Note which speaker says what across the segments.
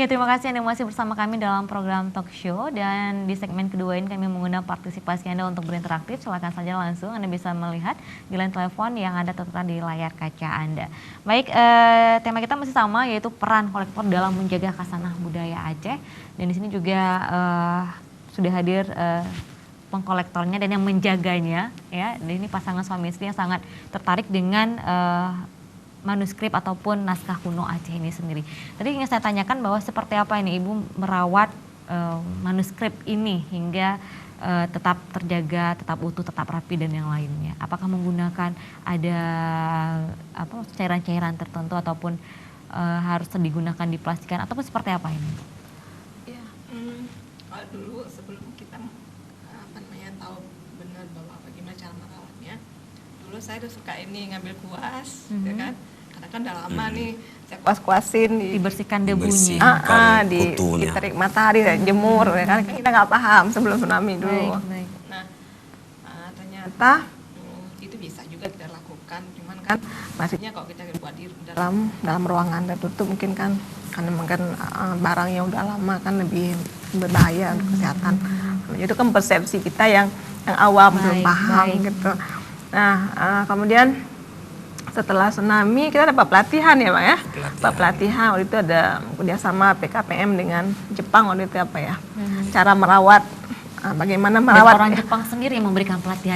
Speaker 1: Ya, terima kasih Anda masih bersama kami dalam program talk show, dan di segmen kedua ini kami mengundang partisipasi Anda untuk berinteraktif. Silakan saja langsung Anda bisa melihat di line telepon yang ada tertera di layar kaca Anda. Baik, tema kita masih sama, yaitu peran kolektor dalam menjaga khasanah budaya Aceh. Dan di sini juga sudah hadir pengkolektornya dan yang menjaganya, ya. Dan ini pasangan suami istri yang sangat tertarik dengan manuskrip ataupun naskah kuno Aceh ini sendiri. Tadi ingin saya tanyakan bahwa seperti apa ini Ibu merawat manuskrip ini hingga tetap terjaga, tetap utuh, tetap rapi dan yang lainnya. Apakah menggunakan ada cairan-cairan tertentu ataupun harus digunakan diplastikan ataupun seperti apa ini?
Speaker 2: Ya, kalau dulu sebelum kita tahu benar bahwa bagaimana cara merawatnya, dulu saya udah suka ini ngambil kuas, ya kan? Karena kan udah lama nih saya kuas-kuasin,
Speaker 1: dibersihkan debunya,
Speaker 2: diterik matahari, jemur, ya kan? Kita nggak paham sebelum tsunami dulu.
Speaker 1: Baik.
Speaker 2: Nah, ternyata itu bisa juga kita lakukan, cuman kan maksudnya kalau kita buat di dalam ruangan tertutup mungkin kan, karena mungkin barangnya udah lama kan lebih berbahaya untuk kesehatan. Itu kan persepsi kita yang awam, belum paham gitu. Nah, kemudian setelah tsunami kita dapat pelatihan ya Pak ya. Pelatihan waktu itu ada kerjasama PKPM dengan Jepang waktu itu cara merawat, bagaimana merawat.
Speaker 1: Dan orang Jepang sendiri yang memberikan pelatihan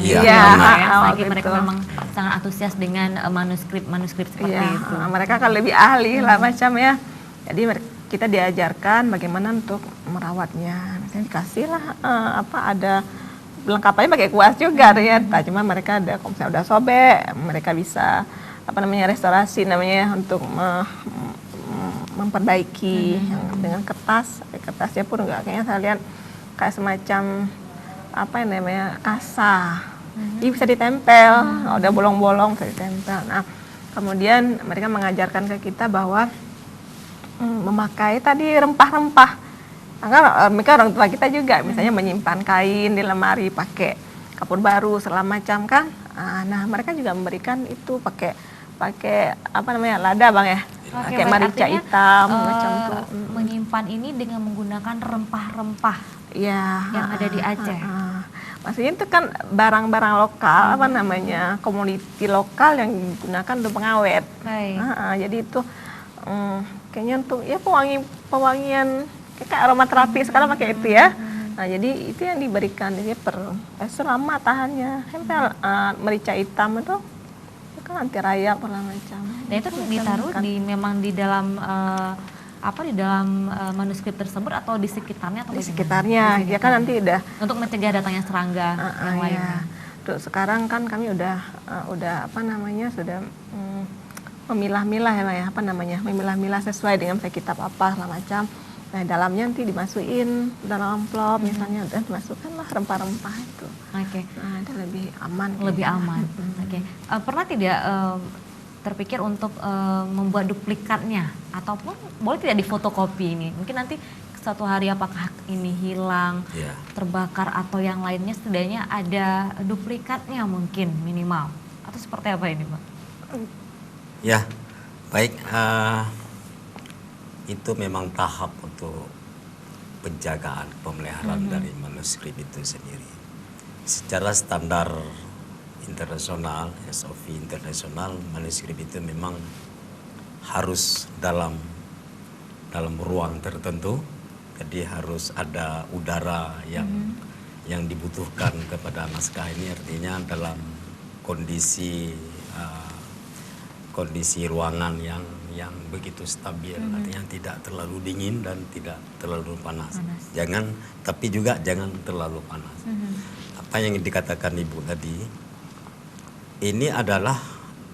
Speaker 1: mereka memang sangat antusias dengan manuskrip seperti itu.
Speaker 2: Mereka kan lebih ahli lah macam ya. Jadi kita diajarkan bagaimana untuk merawatnya. Misalnya dikasih lah ada lengkapannya pakai kuas juga ternyata. Cuma mereka ada, kalau misalnya udah sobek, mereka bisa restorasi untuk memperbaiki dengan kertas. Kertasnya pun enggak, kayaknya saya lihat kayak semacam kasa. Jadi bisa ditempel, udah bolong-bolong bisa ditempel. Nah, kemudian mereka mengajarkan ke kita bahwa memakai tadi rempah-rempah. Mereka orang tua kita juga misalnya menyimpan kain di lemari pakai kapur baru segala macam kan. Nah, mereka juga memberikan itu pakai lada Bang ya. Pakai merica hitam macam itu.
Speaker 1: Menyimpan ini dengan menggunakan rempah-rempah yang ada di Aceh.
Speaker 2: Maksudnya itu kan barang-barang lokal, komoditi lokal yang digunakan untuk pengawet. Jadi itu kayaknya untuk ya pewangian kayak aromaterapi sekarang pakai itu ya. Nah, jadi itu yang diberikan, jadi selama tahannya. Merica hitam itu kan anti rayap segala macam.
Speaker 1: Dan itu ditaruh memang di dalam di dalam manuskrip tersebut atau di sekitarnya atau
Speaker 2: di sekitarnya. Ya kan nanti udah
Speaker 1: untuk mencegah datangnya serangga yang lainnya.
Speaker 2: Terus sekarang kan kami udah sudah memilah-milah memilah-milah sesuai dengan kitab segala macam. Nah, dalamnya nanti dimasukin dalam amplop misalnya, dan dimasukkanlah rempah-rempah itu. Nah, itu lebih aman.
Speaker 1: Lebih aman. Pernah tidak terpikir untuk membuat duplikatnya, ataupun boleh tidak difotokopi ini? Mungkin nanti suatu hari apakah ini hilang, terbakar atau yang lainnya, setidaknya ada duplikatnya mungkin minimal, atau seperti apa ini Pak?
Speaker 3: Ya, baik. Itu memang tahap untuk penjagaan, pemeliharaan dari manuskrip itu sendiri. Secara standar internasional, SOP internasional, manuskrip itu memang harus dalam ruang tertentu. Jadi harus ada udara yang dibutuhkan kepada naskah ini, artinya dalam kondisi ruangan yang begitu stabil, artinya tidak terlalu dingin dan tidak terlalu panas. Tapi juga jangan terlalu panas. Apa yang dikatakan Ibu tadi, ini adalah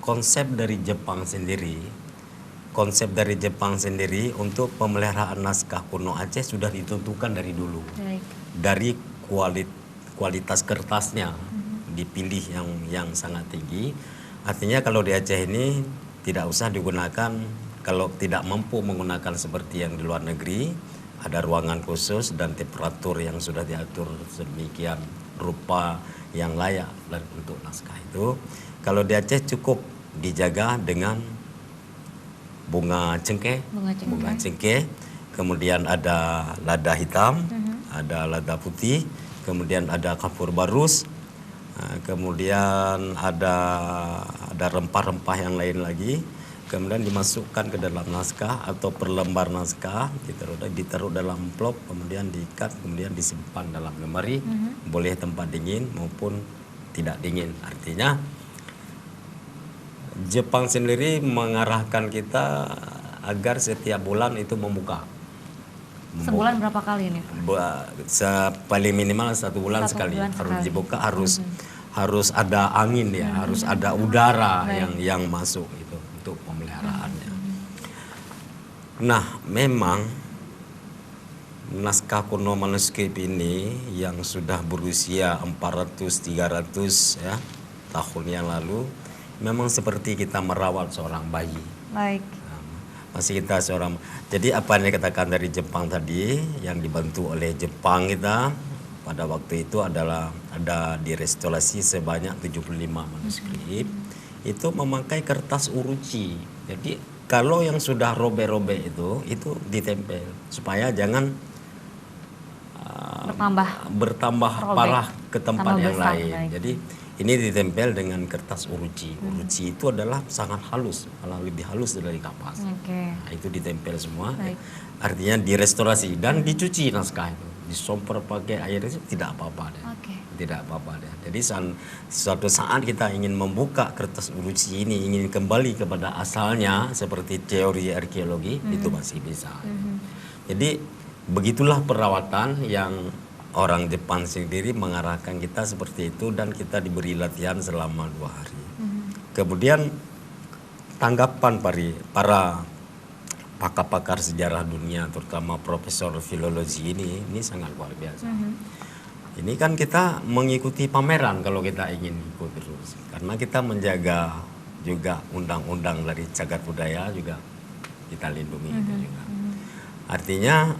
Speaker 3: konsep dari Jepang sendiri. Konsep dari Jepang sendiri untuk pemeliharaan naskah kuno Aceh sudah ditentukan dari dulu. Dari kualitas kertasnya dipilih yang sangat tinggi. Artinya kalau di Aceh ini tidak usah digunakan, kalau tidak mampu menggunakan seperti yang di luar negeri, ada ruangan khusus dan temperatur yang sudah diatur sedemikian rupa yang layak untuk naskah itu. Kalau di Aceh cukup dijaga dengan bunga cengkeh kemudian ada lada hitam, ada lada putih, kemudian ada kapur barus, kemudian ada rempah-rempah yang lain lagi, kemudian dimasukkan ke dalam naskah atau per lembar naskah, ditaruh dalam amplop, kemudian diikat, kemudian disimpan dalam lemari, boleh tempat dingin maupun tidak dingin. Artinya Jepang sendiri mengarahkan kita agar setiap bulan itu membuka.
Speaker 1: Sebulan berapa kali ini, Pak?
Speaker 3: Paling minimal 1 bulan sekali harus dibuka, harus ada angin ya, harus ada udara yang masuk itu untuk pemeliharaannya. Nah, memang naskah kuno manuskrip ini yang sudah berusia 400-300 ya tahun yang lalu, memang seperti kita merawat seorang bayi.
Speaker 1: Baik.
Speaker 3: Masih kita seorang. Jadi apa yang dikatakan dari Jepang tadi, yang dibantu oleh Jepang kita pada waktu itu adalah ada direstorasi sebanyak 75 manuskrip. Itu memakai kertas uruci. Jadi kalau yang sudah robek-robek itu ditempel supaya jangan bertambah parah ke tempat yang lain. Baik. Jadi ini ditempel dengan kertas uruci. Uruci itu adalah sangat halus, malah lebih halus dari kapas. Nah, itu ditempel semua. Artinya direstorasi dan dicuci naskah itu, disomper pakai air itu tidak apa-apa deh. Tidak apa-apa deh. Jadi suatu saat kita ingin membuka kertas uruci ini, ingin kembali kepada asalnya seperti teori arkeologi, itu masih bisa. Jadi begitulah perawatan yang orang Jepang sendiri mengarahkan kita seperti itu, dan kita diberi latihan selama 2 hari. Kemudian tanggapan para pakar-pakar sejarah dunia, terutama profesor filologi ini sangat luar biasa. Ini kan kita mengikuti pameran kalau kita ingin ikut terus, karena kita menjaga juga undang-undang dari cagar budaya juga kita lindungi itu juga. Artinya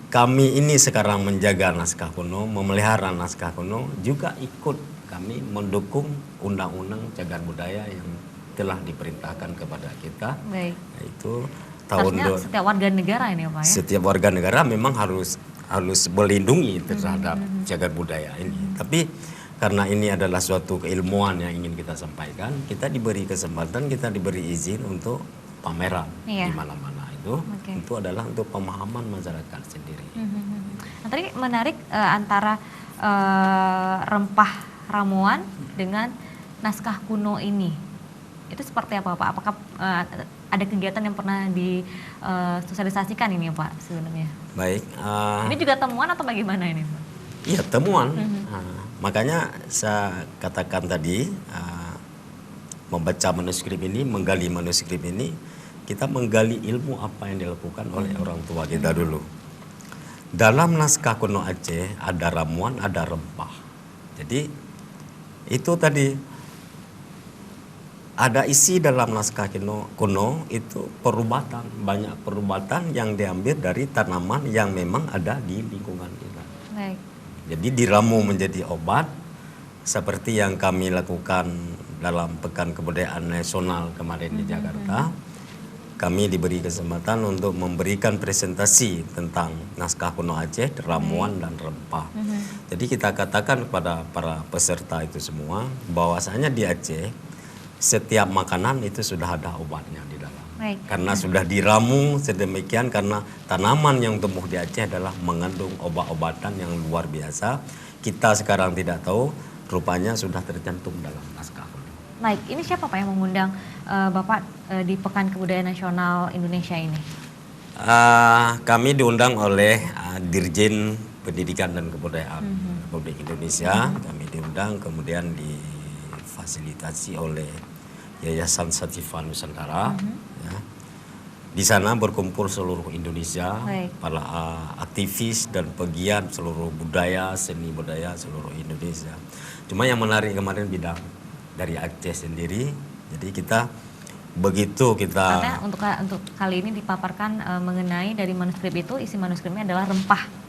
Speaker 3: kami ini sekarang menjaga naskah kuno, memelihara naskah kuno, juga ikut kami mendukung undang-undang cagar budaya yang telah diperintahkan kepada kita.
Speaker 1: Baik.
Speaker 3: Itu tahun
Speaker 1: setiap warga negara ini, Pak ya?
Speaker 3: Setiap warga negara memang harus melindungi terhadap cagar budaya ini. Tapi karena ini adalah suatu keilmuan yang ingin kita sampaikan, kita diberi kesempatan, kita diberi izin untuk pameran di mana-mana. Itu adalah untuk pemahaman masyarakat sendiri.
Speaker 1: Nah, tadi menarik antara rempah ramuan dengan naskah kuno ini. Itu seperti apa, Pak? Apakah ada kegiatan yang pernah disosialisasikan ini, Pak, sebenarnya?
Speaker 3: Baik.
Speaker 1: Ini juga temuan atau bagaimana ini, Pak?
Speaker 3: Iya, temuan. Makanya saya katakan tadi, membaca manuskrip ini, menggali manuskrip ini, kita menggali ilmu apa yang dilakukan oleh orang tua kita dulu. Dalam naskah kuno Aceh ada ramuan, ada rempah. Jadi itu tadi ada isi dalam naskah kuno itu perubatan, banyak perubatan yang diambil dari tanaman yang memang ada di lingkungan kita.
Speaker 1: Baik.
Speaker 3: Jadi diramu menjadi obat seperti yang kami lakukan dalam Pekan Kebudayaan Nasional kemarin di Jakarta. Kami diberi kesempatan untuk memberikan presentasi tentang naskah kuno Aceh, ramuan dan rempah. Jadi kita katakan kepada para peserta itu semua bahwasanya di Aceh setiap makanan itu sudah ada obatnya di dalam. Karena sudah diramu sedemikian, karena tanaman yang tumbuh di Aceh adalah mengandung obat-obatan yang luar biasa. Kita sekarang tidak tahu, rupanya sudah tercantum dalam naskah.
Speaker 1: Baik, ini siapa Pak yang mengundang Bapak di Pekan Kebudayaan Nasional Indonesia ini?
Speaker 3: Kami diundang oleh Dirjen Pendidikan dan Kebudayaan Republik Indonesia. Kami diundang, kemudian difasilitasi oleh Yayasan Sativa Nusantara. Ya. Di sana berkumpul seluruh Indonesia, para aktivis dan pegiat seluruh budaya, seni budaya seluruh Indonesia. Cuma yang menarik kemarin bidang dari Aceh sendiri. Jadi kita
Speaker 1: karena untuk kali ini dipaparkan mengenai dari manuskrip itu, isi manuskripnya adalah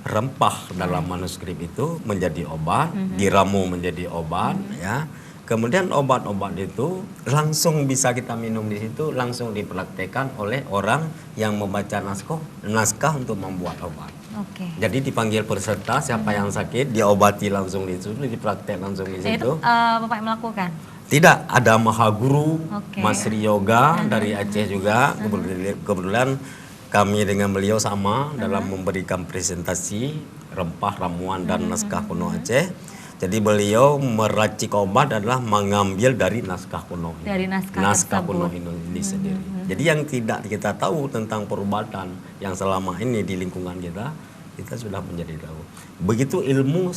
Speaker 1: rempah
Speaker 3: dalam manuskrip itu menjadi obat, diramu menjadi obat, ya. Kemudian obat-obat itu langsung bisa kita minum di situ, langsung dipraktekkan oleh orang yang membaca naskah untuk membuat obat.
Speaker 1: Oke.
Speaker 3: Jadi dipanggil peserta, siapa yang sakit, diobati langsung di situ, dipraktek langsung di
Speaker 1: Dan itu
Speaker 3: situ.
Speaker 1: Bapak yang melakukan?
Speaker 3: Tidak, ada Mahaguru,
Speaker 1: Oke.
Speaker 3: Mas Yoga dari Aceh juga. Kebetulan kami dengan beliau sama dalam memberikan presentasi rempah, ramuan, dan naskah kuno Aceh. Jadi beliau meracik obat adalah mengambil dari naskah kuno.
Speaker 1: Dari naskah
Speaker 3: kuno
Speaker 1: tersebut.
Speaker 3: ini sendiri. Jadi yang tidak kita tahu tentang perubatan yang selama ini di lingkungan kita sudah menjadi tahu. Begitu ilmu,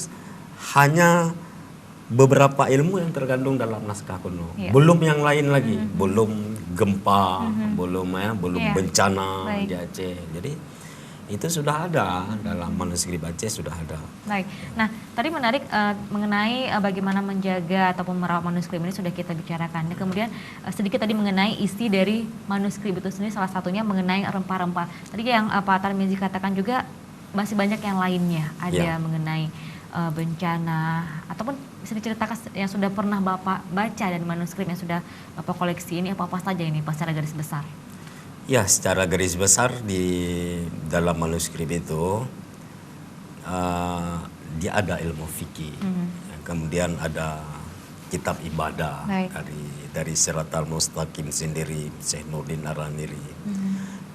Speaker 3: hanya beberapa ilmu yang terkandung dalam naskah kuno.
Speaker 1: Iya.
Speaker 3: Belum yang lain lagi, belum gempa, belum
Speaker 1: Iya.
Speaker 3: bencana
Speaker 1: Baik.
Speaker 3: di Aceh. Jadi itu sudah ada dalam manuskrip Aceh, sudah ada.
Speaker 1: Baik. Nah, tadi menarik mengenai bagaimana menjaga ataupun merawat manuskrip ini sudah kita bicarakan. Dan kemudian sedikit tadi mengenai isi dari manuskrip itu sendiri, salah satunya mengenai rempah-rempah. Tadi yang Pak Tarmizi katakan juga masih banyak yang lainnya, ada mengenai bencana ataupun bisa diceritakan yang sudah pernah Bapak baca dan manuskrip yang sudah Bapak koleksi ini apa-apa saja ini Pak secara garis besar?
Speaker 3: Ya, secara garis besar di dalam manuskrip itu dia ada ilmu fikih, kemudian ada kitab ibadah dari Siratal Mustaqim sendiri, Syekh Nurdin Araniri,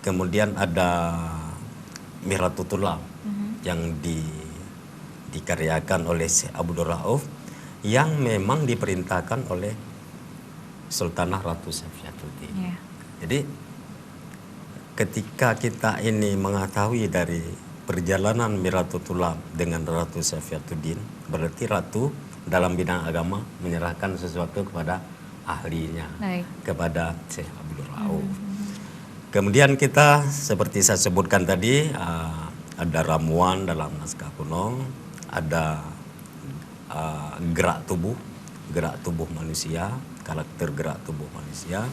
Speaker 3: kemudian ada Miratutullah yang dikaryakan oleh Syekh Abdul Rauf yang memang diperintahkan oleh Sultanah Ratu Saifiatuddin.
Speaker 1: Yeah.
Speaker 3: Jadi ketika kita ini mengetahui dari perjalanan Miratutullah dengan Ratu Saifiatuddin, berarti Ratu dalam bidang agama menyerahkan sesuatu kepada ahlinya, kepada Syekh Abdul Rauf. Kemudian kita seperti saya sebutkan tadi, ada ramuan dalam naskah kuno, ada gerak tubuh manusia, karakter gerak tubuh manusia,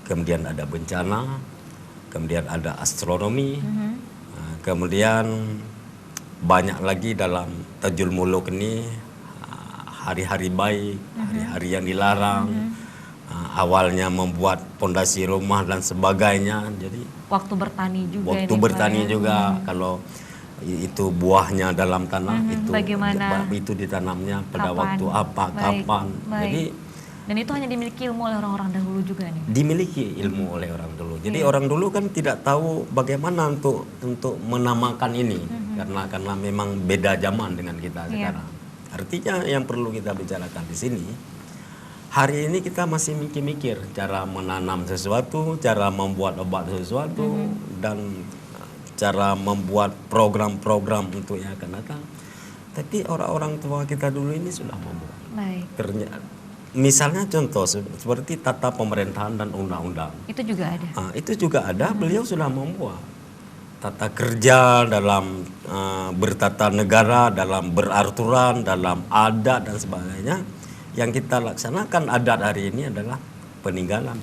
Speaker 3: kemudian ada bencana, kemudian ada astronomi, kemudian banyak lagi dalam Tajul Muluk ini hari-hari baik, hari-hari yang dilarang, awalnya membuat pondasi rumah dan sebagainya. Jadi
Speaker 1: waktu bertani juga.
Speaker 3: Waktu bertani juga, kalau itu buahnya dalam tanah itu
Speaker 1: bagaimana
Speaker 3: itu ditanamnya pada
Speaker 1: kapan,
Speaker 3: waktu apa, kapan. Jadi
Speaker 1: dan itu hanya dimiliki ilmu oleh orang-orang dahulu juga nih.
Speaker 3: Dimiliki ilmu oleh orang dulu. Jadi orang dulu kan tidak tahu bagaimana untuk menamakan ini karena memang beda zaman dengan kita sekarang. Artinya yang perlu kita bicarakan di sini, hari ini kita masih mikir-mikir cara menanam sesuatu, cara membuat obat sesuatu, dan cara membuat program-program untuk yang akan datang. Tapi orang-orang tua kita dulu ini sudah membuat. Ternyata, misalnya contoh seperti tata pemerintahan dan undang-undang.
Speaker 1: Itu juga ada.
Speaker 3: Itu juga ada. Beliau sudah membuat tata kerja dalam bertata negara, dalam beraturan, dalam adat dan sebagainya. Yang kita laksanakan adat hari ini adalah peninggalan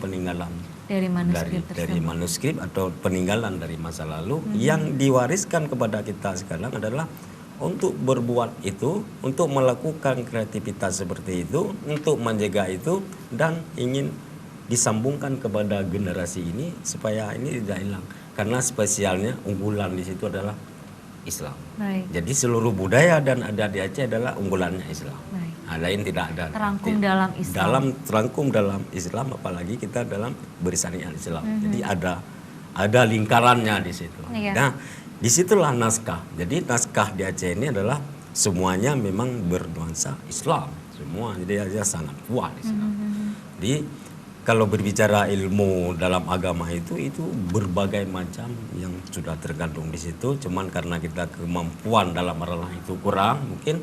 Speaker 3: dari manuskrip atau peninggalan dari masa lalu yang diwariskan kepada kita sekarang adalah untuk berbuat itu, untuk melakukan kreativitas seperti itu, untuk menjaga itu dan ingin disambungkan kepada generasi ini supaya ini tidak hilang. Karena spesialnya unggulan di situ adalah Islam. Jadi seluruh budaya dan adat di Aceh adalah unggulannya Islam. Lain tidak ada.
Speaker 1: Terangkum dalam Islam.
Speaker 3: Terangkum dalam Islam, apalagi kita dalam bersyariat Islam. Jadi ada lingkarannya di situ. Nah, disitulah naskah. Jadi naskah di Aceh ini adalah semuanya memang bernuansa Islam. Semua, jadi dia sangat kuat Islam. Jadi kalau berbicara ilmu dalam agama itu berbagai macam yang sudah tergantung di situ. Cuman karena kita kemampuan dalam ranah itu kurang, mungkin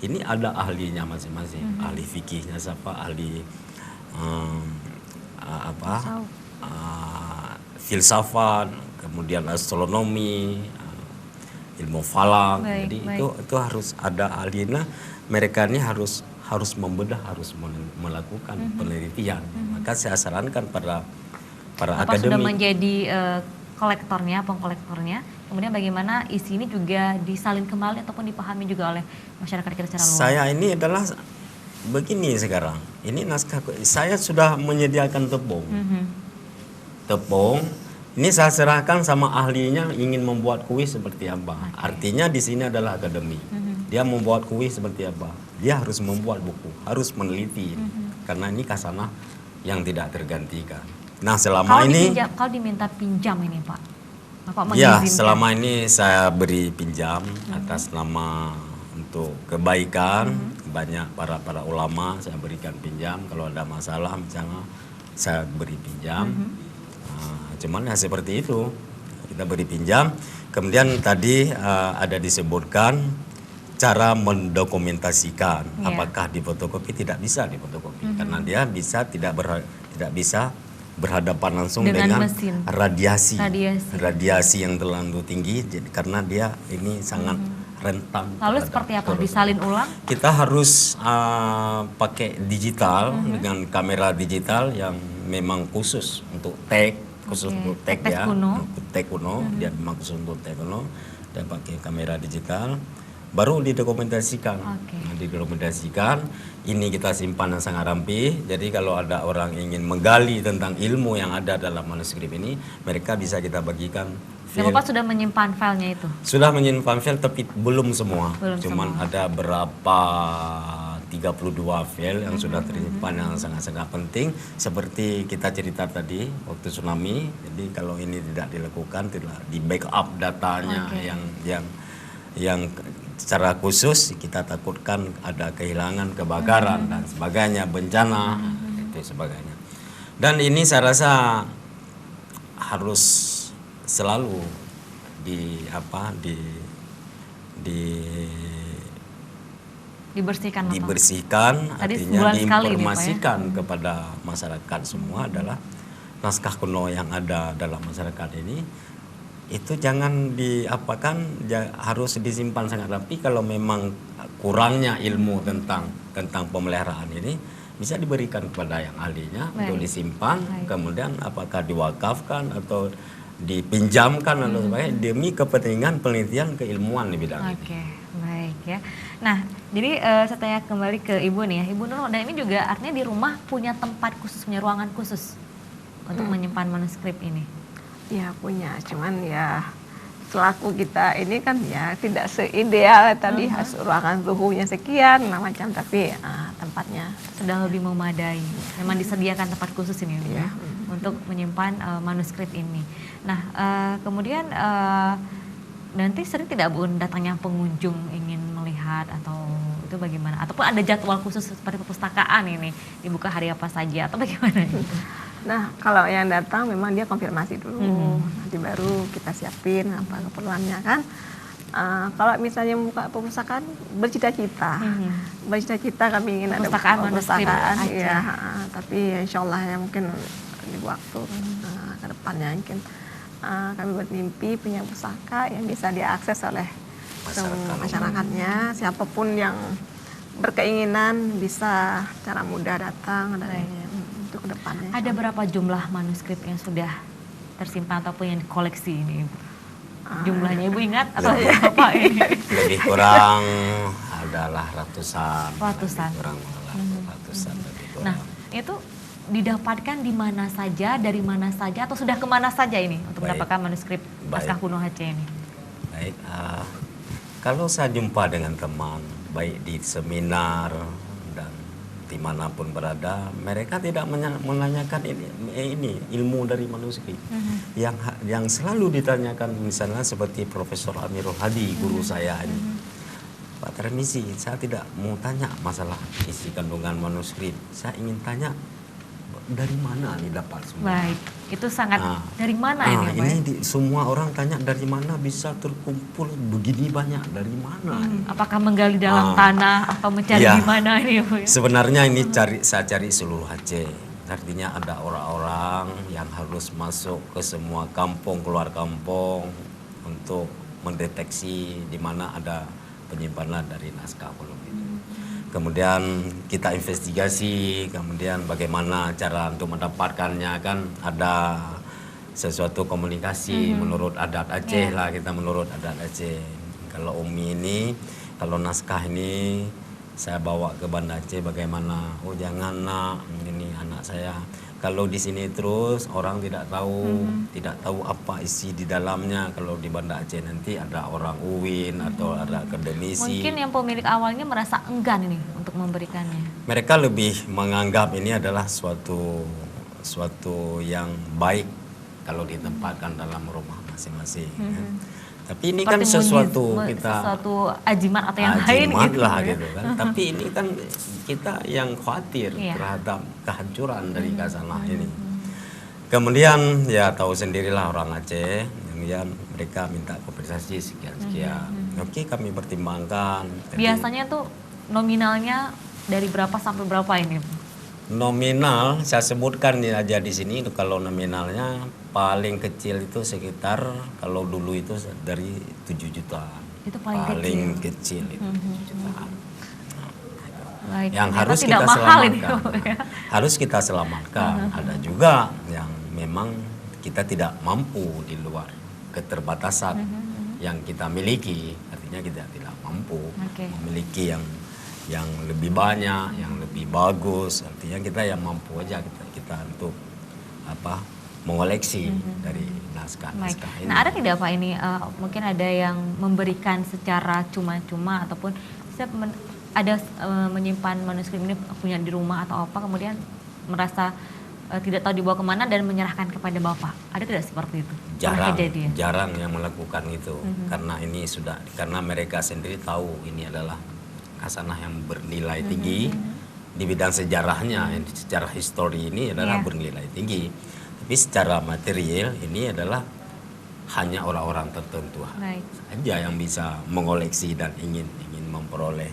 Speaker 3: ini ada ahlinya masing-masing. Ahli fikihnya siapa, ahli filsafat, kemudian astronomi, ilmu falak. Jadi itu harus ada ahlinya. Mereka ini harus membedah, harus melakukan penelitian. Maka saya sarankan para akademik.
Speaker 1: Sudah menjadi pengkolektornya, kemudian bagaimana isi ini juga disalin kembali ataupun dipahami juga oleh masyarakat kita secara luas.
Speaker 3: Saya ini adalah begini sekarang. Ini naskah saya sudah menyediakan tepung. Tepung ini saya serahkan sama ahlinya ingin membuat kuis seperti apa. Artinya di sini adalah akademi. Dia membuat kuis seperti apa. Dia harus membuat buku, harus meneliti. Karena ini kasanah yang tidak tergantikan. Nah, selama ini
Speaker 1: kalau diminta pinjam ini, Pak. Bapak
Speaker 3: ya,
Speaker 1: mengizinkan?
Speaker 3: selama ini saya beri pinjam atas nama untuk kebaikan. Banyak para ulama saya berikan pinjam. Kalau ada masalah misalnya saya beri pinjam. Cuman ya seperti itu, kita beri pinjam. Kemudian tadi ada disebutkan cara mendokumentasikan. Apakah difotokopi? Tidak bisa difotokopi karena dia tidak bisa berhadapan langsung dengan
Speaker 1: mesin.
Speaker 3: radiasi yang terlalu tinggi, karena dia ini sangat rentan.
Speaker 1: Lalu seperti apa? Disalin ulang?
Speaker 3: Kita harus pakai digital dengan kamera digital yang memang khusus untuk untuk tag ya, tag kuno. Dia memang khusus untuk tag kuno. Dan pakai kamera digital, baru didokumentasikan. Nah, didokumentasikan, ini kita simpan yang sangat rapi. Jadi kalau ada orang ingin menggali tentang ilmu yang ada dalam manuskrip ini, mereka bisa kita bagikan.
Speaker 1: Dan Bapak sudah menyimpan filenya itu?
Speaker 3: Sudah menyimpan file, tapi belum semua.
Speaker 1: semua.
Speaker 3: Cuman ada berapa 32 file yang sudah tersimpan yang sangat-sangat penting. Seperti kita cerita tadi waktu tsunami. Jadi kalau ini tidak dilakukan, tidak di backup datanya yang secara khusus, kita takutkan ada kehilangan, kebakaran dan sebagainya, bencana itu sebagainya. Dan ini saya rasa harus selalu dibersihkan, artinya diinformasikan kepada masyarakat semua adalah naskah kuno yang ada dalam masyarakat ini itu jangan harus disimpan sangat rapi. Kalau memang kurangnya ilmu tentang pemeliharaan ini bisa diberikan kepada yang ahlinya untuk disimpan, kemudian apakah diwakafkan atau dipinjamkan atau sebagainya demi kepentingan penelitian keilmuan di bidang ini.
Speaker 1: Oke, baik ya. Nah, jadi saya tanya kembali ke Ibu nih ya, Ibu Nurul, dan ini juga artinya di rumah punya tempat khusus, punya ruangan khusus untuk menyimpan manuskrip ini?
Speaker 2: Ya punya, cuman ya selaku kita ini kan ya tidak seideal tadi ruangan suhunya sekian macam, tapi tempatnya
Speaker 1: sudah lebih memadai. Memang disediakan tempat khusus ini ya, untuk menyimpan manuskrip ini. Nah, kemudian nanti sering tidak Bu datangnya pengunjung ingin melihat atau itu bagaimana? Ataupun ada jadwal khusus seperti perpustakaan ini dibuka hari apa saja atau bagaimana?
Speaker 2: Nah, kalau yang datang memang dia konfirmasi dulu, nanti baru kita siapin apa keperluannya kan. Kalau misalnya membuka perpustakaan bercita-cita kami ingin ada perpustakaan, ya, tapi insya Allah ya mungkin di waktu ke depannya mungkin kami bermimpi punya pustaka yang bisa diakses oleh masyarakatnya, siapapun yang berkeinginan bisa secara mudah datang dan untuk kedepannya.
Speaker 1: Ada berapa jumlah manuskrip yang sudah tersimpan ataupun yang dikoleksi ini? Jumlahnya Ibu ingat atau apa ini?
Speaker 3: Lebih kurang adalah ratusan. Ratusan.
Speaker 1: Nah, itu didapatkan di mana saja, dari mana saja, atau sudah kemana saja ini untuk mendapatkan manuskrip naskah kuno HC ini?
Speaker 3: Baik, kalau saya jumpa dengan teman, baik di seminar dan dimanapun berada, mereka tidak menanyakan ini ilmu dari manuskrip. Yang selalu ditanyakan misalnya seperti Profesor Amirul Hadi, guru saya ini. Pak Tarmizi, saya tidak mau tanya masalah isi kandungan manuskrip. Saya ingin tanya dari mana didapat semua.
Speaker 1: Baik, itu sangat dari mana ini?
Speaker 3: Ini semua orang tanya dari mana bisa terkumpul begini banyak, dari mana?
Speaker 1: Apakah menggali dalam tanah atau mencari di mana ini?
Speaker 3: Sebenarnya ini saya cari seluruh Aceh. Artinya ada orang-orang yang harus masuk ke semua kampung, keluar kampung untuk mendeteksi di mana ada penyimpanan dari naskah kuno itu. Kemudian kita investigasi, kemudian bagaimana cara untuk mendapatkannya, kan ada sesuatu komunikasi menurut adat Aceh lah, kita menurut adat Aceh. Kalau Umi ini, kalau naskah ini saya bawa ke Banda Aceh bagaimana, oh jangan nak, ini anak saya. Kalau di sini terus orang tidak tahu apa isi di dalamnya. Kalau di Banda Aceh nanti ada orang UIN atau ada akademisi.
Speaker 1: Mungkin yang pemilik awalnya merasa enggan ini untuk memberikannya.
Speaker 3: Mereka lebih menganggap ini adalah suatu yang baik kalau ditempatkan dalam rumah masing-masing. Ya. Tapi ini kan sesuatu
Speaker 1: ajimat atau yang lain gitu
Speaker 3: lah gitu kan. Tapi ini kan kita yang khawatir terhadap kehancuran dari kasanah ini. Kemudian ya tahu sendirilah orang Aceh, kemudian mereka minta kompensasi sekian-sekian. Oke, kami pertimbangkan.
Speaker 1: Biasanya tuh nominalnya dari berapa sampai berapa ini?
Speaker 3: Nominal saya sebutkan aja di sini, kalau nominalnya paling kecil itu sekitar, kalau dulu itu dari 7 juta.
Speaker 1: Itu paling
Speaker 3: kecil itu 7 jutaan.
Speaker 1: Baik,
Speaker 3: yang harus kita selamatkan. Harus kita selamatkan. Ada juga yang memang kita tidak mampu di luar keterbatasan yang kita miliki, artinya kita tidak mampu memiliki yang lebih banyak, yang lebih bagus. Artinya kita yang mampu aja kita untuk mengoleksi dari naskah-naskah ini.
Speaker 1: Nah, ada tidak Pak ini mungkin ada yang memberikan secara cuma-cuma ataupun menyimpan manuskrip ini punya di rumah atau apa, kemudian merasa tidak tahu dibawa kemana dan menyerahkan kepada Bapak. Ada tidak seperti itu?
Speaker 3: Jarang yang melakukan itu. Karena mereka sendiri tahu ini adalah kasanah yang bernilai tinggi di bidang sejarahnya, sejarah histori ini adalah bernilai tinggi. Tapi secara material ini adalah hanya orang-orang tertentu saja yang bisa mengoleksi dan ingin memperoleh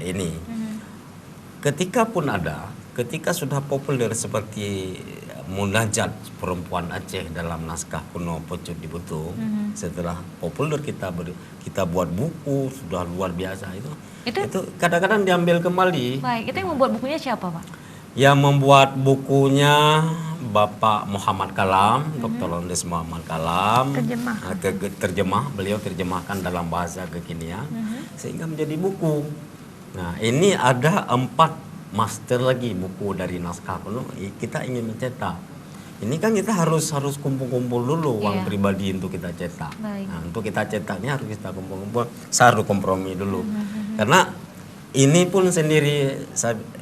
Speaker 3: ini. Ketika sudah populer seperti munajat perempuan Aceh dalam naskah kuno Pocut di Butung, setelah populer kita buat buku sudah luar biasa itu kadang-kadang diambil kembali.
Speaker 1: Baik, itu yang membuat bukunya siapa Pak?
Speaker 3: Yang membuat bukunya Bapak Muhammad Kalam, Dr. Londes Muhammad Kalam, beliau terjemahkan dalam bahasa kekinian sehingga menjadi buku. Nah, ini ada 4 master lagi buku dari naskah kuno kita ingin mencetak. Ini kan kita harus kumpul-kumpul dulu uang pribadi untuk kita cetak. Nah, untuk kita cetaknya harus kita kumpul-kumpul, saya harus kompromi dulu. Karena ini pun sendiri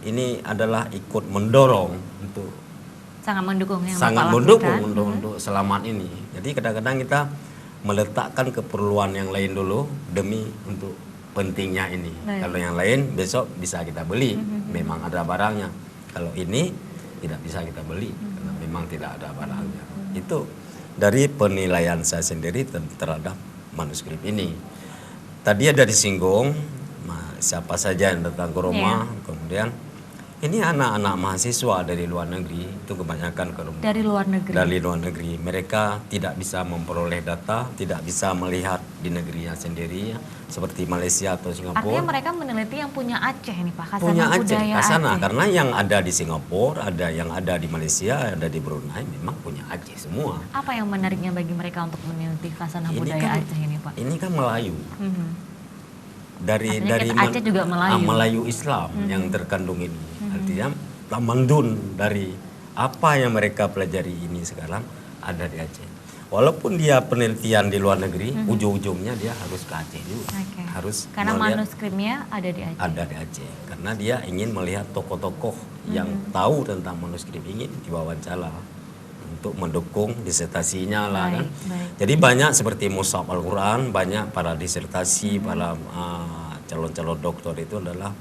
Speaker 3: ini adalah ikut mendorong untuk
Speaker 1: sangat mendukung
Speaker 3: untuk selamat ini. Jadi kadang-kadang kita meletakkan keperluan yang lain dulu demi untuk pentingnya ini. Kalau yang lain besok bisa kita beli, memang ada barangnya. Kalau ini tidak bisa kita beli karena memang tidak ada barangnya. Itu dari penilaian saya sendiri terhadap manuskrip ini. Tadi ada disinggung siapa saja yang datang ke rumah, kemudian ini anak-anak mahasiswa dari luar negeri, itu kebanyakan ke rumah. Dari luar negeri. Mereka tidak bisa memperoleh data, tidak bisa melihat di negerinya sendiri, seperti Malaysia atau Singapura.
Speaker 1: Artinya mereka meneliti yang punya Aceh nih Pak,
Speaker 3: punya Aceh. Karena yang ada di Singapura, ada yang ada di Malaysia, ada di Brunei, memang punya Aceh semua.
Speaker 1: Apa yang menariknya bagi mereka untuk meneliti khasanah budaya Aceh ini Pak?
Speaker 3: Ini kan Melayu. Dari
Speaker 1: Aceh juga
Speaker 3: Melayu Islam yang terkandung ini. Artinya tamadun dari apa yang mereka pelajari ini sekarang ada di Aceh. Walaupun dia penelitian di luar negeri, ujung-ujungnya dia harus ke Aceh juga.
Speaker 1: Karena manuskripnya ada di Aceh.
Speaker 3: Ada di Aceh. Karena dia ingin melihat tokoh-tokoh yang tahu tentang manuskrip, ingin diwawancara untuk mendukung disertasinya lah kan. Jadi banyak seperti Mushaf Al-Quran, banyak para disertasi, para calon-calon doktor itu adalah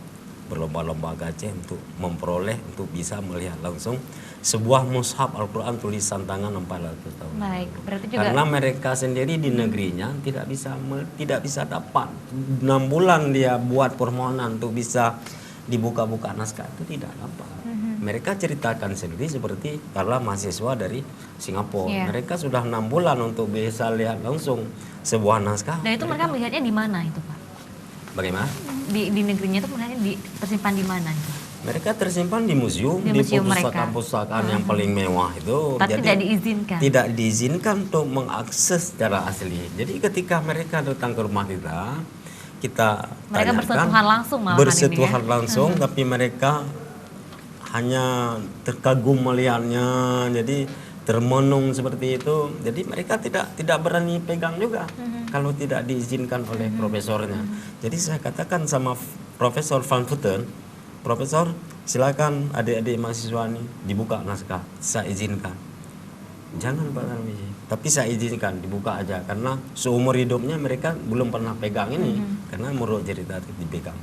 Speaker 3: berlomba-lomba ke Aceh untuk memperoleh, untuk bisa melihat langsung sebuah mushaf Al-Quran tulisan tangan 400 tahun.
Speaker 1: Berarti juga
Speaker 3: karena mereka sendiri di negerinya tidak bisa dapat 6 bulan dia buat permohonan untuk bisa dibuka-buka naskah itu tidak dapat. Mereka ceritakan sendiri seperti kalau mahasiswa dari Singapura, mereka sudah 6 bulan untuk bisa lihat langsung sebuah naskah.
Speaker 1: Dan itu mereka melihatnya di mana itu Pak?
Speaker 3: Bagaimana?
Speaker 1: Di negerinya itu melihatnya tersimpan di mana itu?
Speaker 3: Mereka tersimpan di museum di perpustakaan yang paling mewah itu.
Speaker 1: Tapi tidak diizinkan?
Speaker 3: Tidak diizinkan untuk mengakses secara asli. Jadi ketika mereka datang ke rumah kita, kita
Speaker 1: Mereka
Speaker 3: tanyakan,
Speaker 1: bersentuhan langsung malahan
Speaker 3: bersentuhan
Speaker 1: ini ya.
Speaker 3: langsung, tapi mereka hanya terkagum melihatnya, jadi termenung seperti itu. Jadi mereka tidak berani pegang juga kalau tidak diizinkan oleh profesornya. Jadi saya katakan sama Profesor Van Putten, Profesor silakan adik-adik mahasiswa ini dibuka naskah, saya izinkan. Jangan Pak Tarmizi, tapi saya izinkan dibuka aja karena seumur hidupnya mereka belum pernah pegang ini, karena menurut cerita itu dipegang.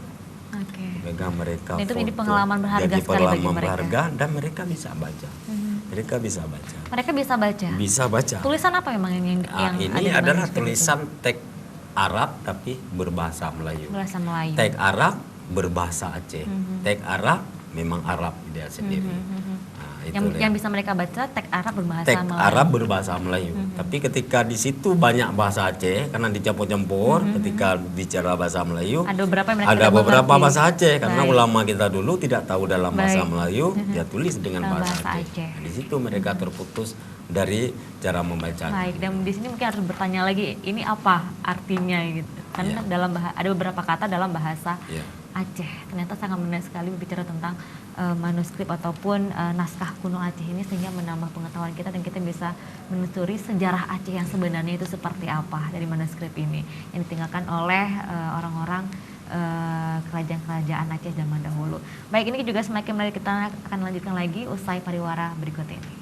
Speaker 1: Oke.
Speaker 3: Pegang mereka.
Speaker 1: Dan itu
Speaker 3: foto.
Speaker 1: jadi pengalaman berharga
Speaker 3: Jadi
Speaker 1: sekali bagi
Speaker 3: pengalaman
Speaker 1: mereka.
Speaker 3: berharga dan mereka bisa baca. Mereka bisa baca.
Speaker 1: Mereka bisa baca.
Speaker 3: Bisa baca.
Speaker 1: Tulisan apa memang yang
Speaker 3: Ini
Speaker 1: ada di
Speaker 3: adalah
Speaker 1: manuskrip
Speaker 3: tulisan teks Arab tapi berbahasa Melayu.
Speaker 1: itu? Bahasa Melayu.
Speaker 3: Teks Arab berbahasa Aceh. Teks Arab memang Arab dia sendiri. Nah, itu dia.
Speaker 1: Yang bisa mereka baca teks Arab berbahasa
Speaker 3: Teks
Speaker 1: Melayu.
Speaker 3: Arab berbahasa Melayu. Tapi ketika di situ banyak bahasa Aceh karena dicampur-campur, ketika bicara bahasa Melayu
Speaker 1: Ada beberapa yang mereka
Speaker 3: ada
Speaker 1: tidak
Speaker 3: beberapa
Speaker 1: mengerti.
Speaker 3: bahasa Aceh karena
Speaker 1: Baik.
Speaker 3: ulama kita dulu tidak tahu dalam bahasa
Speaker 1: Baik.
Speaker 3: Melayu, dia tulis dengan
Speaker 1: Dalam
Speaker 3: bahasa
Speaker 1: bahasa
Speaker 3: Aceh.
Speaker 1: Aceh.
Speaker 3: Nah, di situ mereka terputus dari cara membaca.
Speaker 1: Baik, dan di sini mungkin harus bertanya lagi, ini apa artinya gitu? Karena
Speaker 3: Iya.
Speaker 1: ada beberapa kata dalam bahasa
Speaker 3: Iya.
Speaker 1: Aceh. Ternyata sangat menarik sekali berbicara tentang manuskrip ataupun naskah kuno Aceh ini, sehingga menambah pengetahuan kita dan kita bisa menelusuri sejarah Aceh yang sebenarnya itu seperti apa dari manuskrip ini yang ditinggalkan oleh orang-orang kerajaan-kerajaan Aceh zaman dahulu. Baik, ini juga semakin menarik, kita akan lanjutkan lagi usai pariwara berikut ini.